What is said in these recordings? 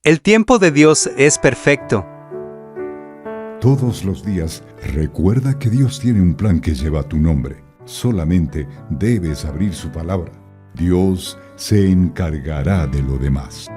El tiempo de Dios es perfecto. Todos los días recuerda que Dios tiene un plan que lleva tu nombre. Solamente debes abrir su palabra. Dios se encargará de lo demás.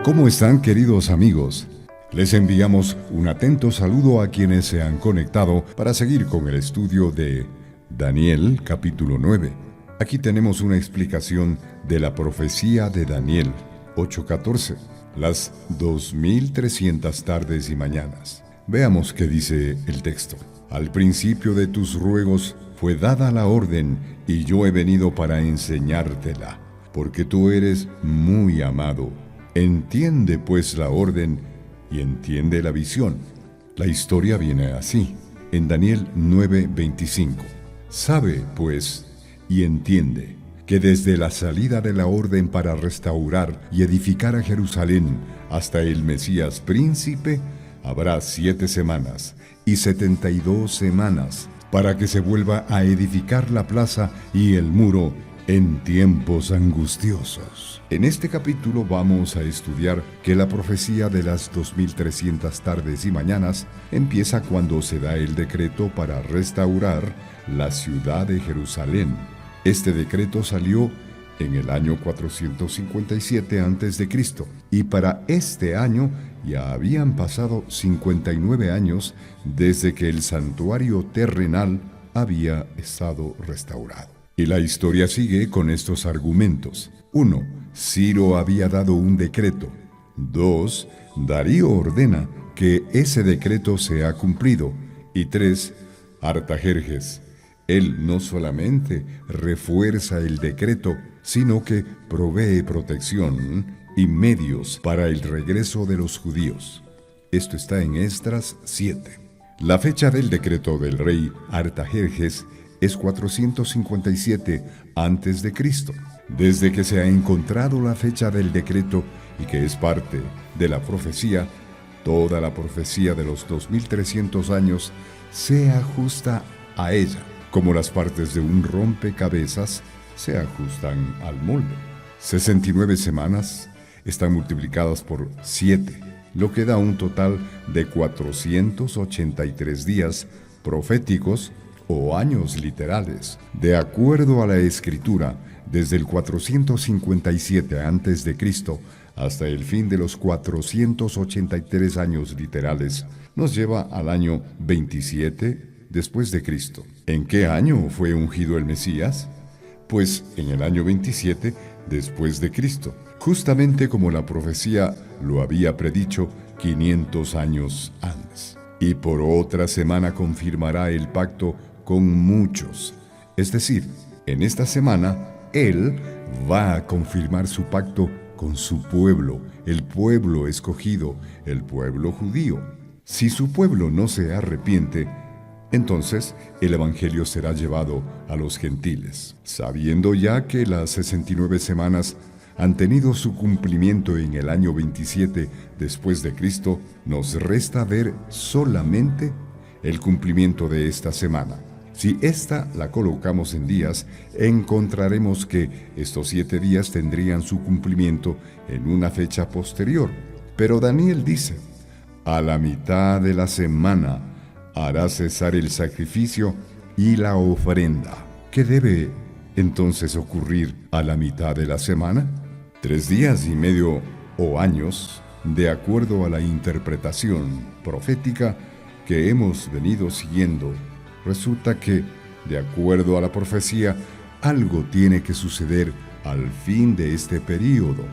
¿Cómo están, queridos amigos? Les enviamos un atento saludo a quienes se han conectado para seguir con el estudio de Daniel capítulo 9. Aquí tenemos una explicación de la profecía de Daniel 8:14, las 2300 tardes y mañanas. Veamos qué dice el texto. Al principio de tus ruegos fue dada la orden, y yo he venido para enseñártela, porque tú eres muy amado. Entiende pues la orden y entiende la visión. La historia viene así, en Daniel 9:25. Sabe pues y entiende que desde la salida de la orden para restaurar y edificar a Jerusalén hasta el Mesías príncipe, habrá 7 semanas y 72 semanas para que se vuelva a edificar la plaza y el muro en tiempos angustiosos. En este capítulo vamos a estudiar que la profecía de las 2300 tardes y mañanas empieza cuando se da el decreto para restaurar la ciudad de Jerusalén. Este decreto salió en el año 457 a.C. y para este año ya habían pasado 59 años desde que el santuario terrenal había estado restaurado. Y la historia sigue con estos argumentos. 1. Ciro había dado un decreto. 2. Darío ordena que ese decreto sea cumplido. Y 3. Artajerjes. Él no solamente refuerza el decreto, sino que provee protección y medios para el regreso de los judíos. Esto está en Esdras 7. La fecha del decreto del rey Artajerjes es 457 a.C. Desde que se ha encontrado la fecha del decreto y que es parte de la profecía, toda la profecía de los 2300 años se ajusta a ella, como las partes de un rompecabezas se ajustan al molde. 69 semanas están multiplicadas por 7, lo que da un total de 483 días proféticos o años literales. De acuerdo a la Escritura, desde el 457 a.C. hasta el fin de los 483 años literales, nos lleva al año 27 después de Cristo. ¿En qué año fue ungido el Mesías? Pues en el año 27 después de Cristo, justamente como la profecía lo había predicho 500 años antes. Y por otra semana confirmará el pacto con muchos. Es decir, en esta semana, Él va a confirmar su pacto con su pueblo, el pueblo escogido, el pueblo judío. Si su pueblo no se arrepiente, entonces el Evangelio será llevado a los gentiles. Sabiendo ya que las 69 semanas han tenido su cumplimiento en el año 27 después de Cristo, nos resta ver solamente el cumplimiento de esta semana. Si esta la colocamos en días, encontraremos que estos 7 días tendrían su cumplimiento en una fecha posterior. Pero Daniel dice, a la mitad de la semana hará cesar el sacrificio y la ofrenda. ¿Qué debe entonces ocurrir a la mitad de la semana? 3 días y medio o años, de acuerdo a la interpretación profética que hemos venido siguiendo. Resulta que, de acuerdo a la profecía, algo tiene que suceder al fin de este período.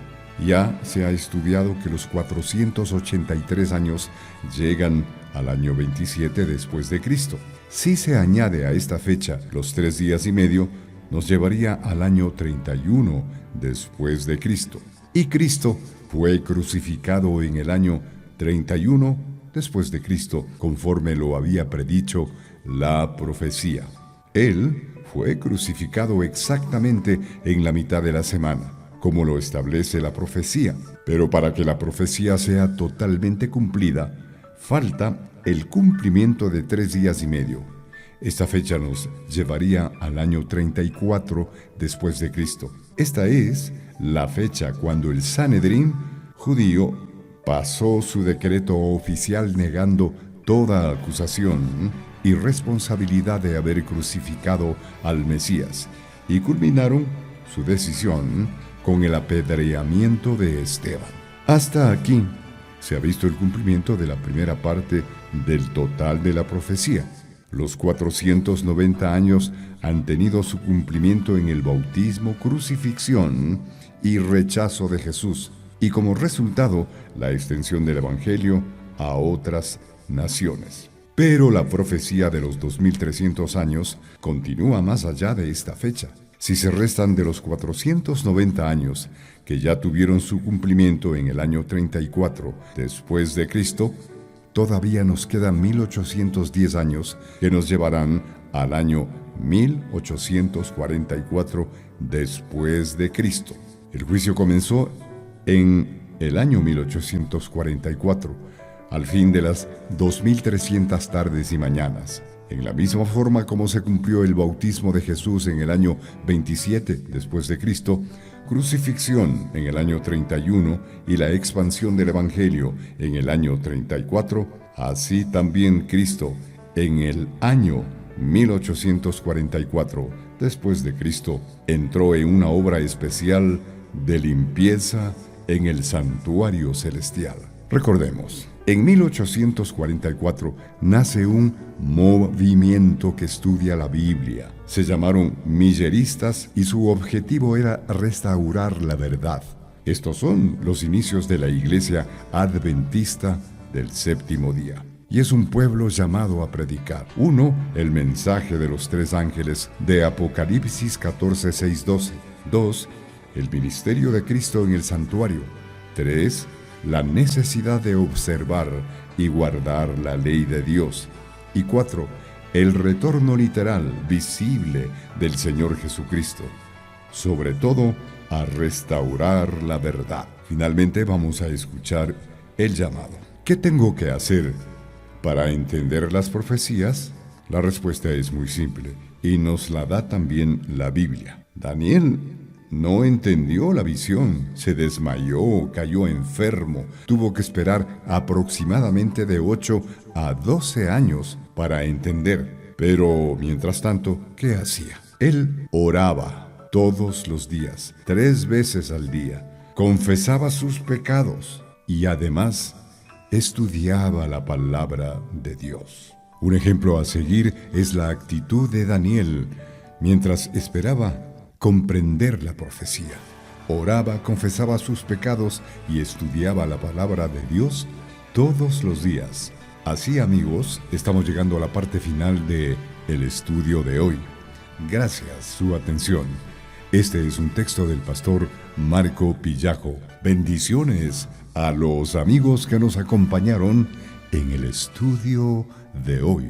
Ya se ha estudiado que los 483 años llegan al año 27 después de Cristo. Si se añade a esta fecha los 3 días y medio, nos llevaría al año 31 después de Cristo. Y Cristo fue crucificado en el año 31 después de Cristo, conforme lo había predicho la profecía. Él fue crucificado exactamente en la mitad de la semana, como lo establece la profecía. Pero para que la profecía sea totalmente cumplida, falta el cumplimiento de 3 días y medio. Esta fecha nos llevaría al año 34 después de Cristo. Esta es la fecha cuando el Sanedrín judío pasó su decreto oficial negando toda acusación y responsabilidad de haber crucificado al Mesías, y culminaron su decisión con el apedreamiento de Esteban. Hasta aquí se ha visto el cumplimiento de la primera parte del total de la profecía. Los 490 años han tenido su cumplimiento en el bautismo, crucifixión y rechazo de Jesús, y como resultado, la extensión del Evangelio a otras naciones. Pero la profecía de los 2300 años continúa más allá de esta fecha. Si se restan de los 490 años que ya tuvieron su cumplimiento en el año 34 después de Cristo, todavía nos quedan 1810 años que nos llevarán al año 1844 después de Cristo. El juicio comenzó en el año 1844, al fin de las 2300 tardes y mañanas. En la misma forma como se cumplió el bautismo de Jesús en el año 27 después de Cristo, crucifixión en el año 31 y la expansión del Evangelio en el año 34, así también Cristo en el año 1844 después de Cristo entró en una obra especial de limpieza en el santuario celestial. Recordemos, en 1844 nace un movimiento que estudia la Biblia. Se llamaron milleristas y su objetivo era restaurar la verdad. Estos son los inicios de la Iglesia Adventista del Séptimo Día. Y es un pueblo llamado a predicar. 1. El mensaje de los 3 ángeles de Apocalipsis 14, 6, 12. 2. El ministerio de Cristo en el santuario. 3. La necesidad de observar y guardar la ley de Dios. Y 4. El retorno literal, visible del Señor Jesucristo. Sobre todo, a restaurar la verdad. Finalmente vamos a escuchar el llamado. ¿Qué tengo que hacer para entender las profecías? La respuesta es muy simple y nos la da también la Biblia. Daniel no entendió la visión, se desmayó, cayó enfermo, tuvo que esperar aproximadamente de 8 a 12 años para entender. Pero, mientras tanto, ¿qué hacía? Él oraba todos los días, 3 veces al día, confesaba sus pecados y además estudiaba la palabra de Dios. Un ejemplo a seguir es la actitud de Daniel mientras esperaba comprender la profecía. Oraba, confesaba sus pecados y estudiaba la palabra de Dios todos los días. Así, amigos, estamos llegando a la parte final de el estudio de hoy. Gracias su atención. Este es un texto del pastor Marco Pillajo. Bendiciones a los amigos que nos acompañaron en el estudio de hoy.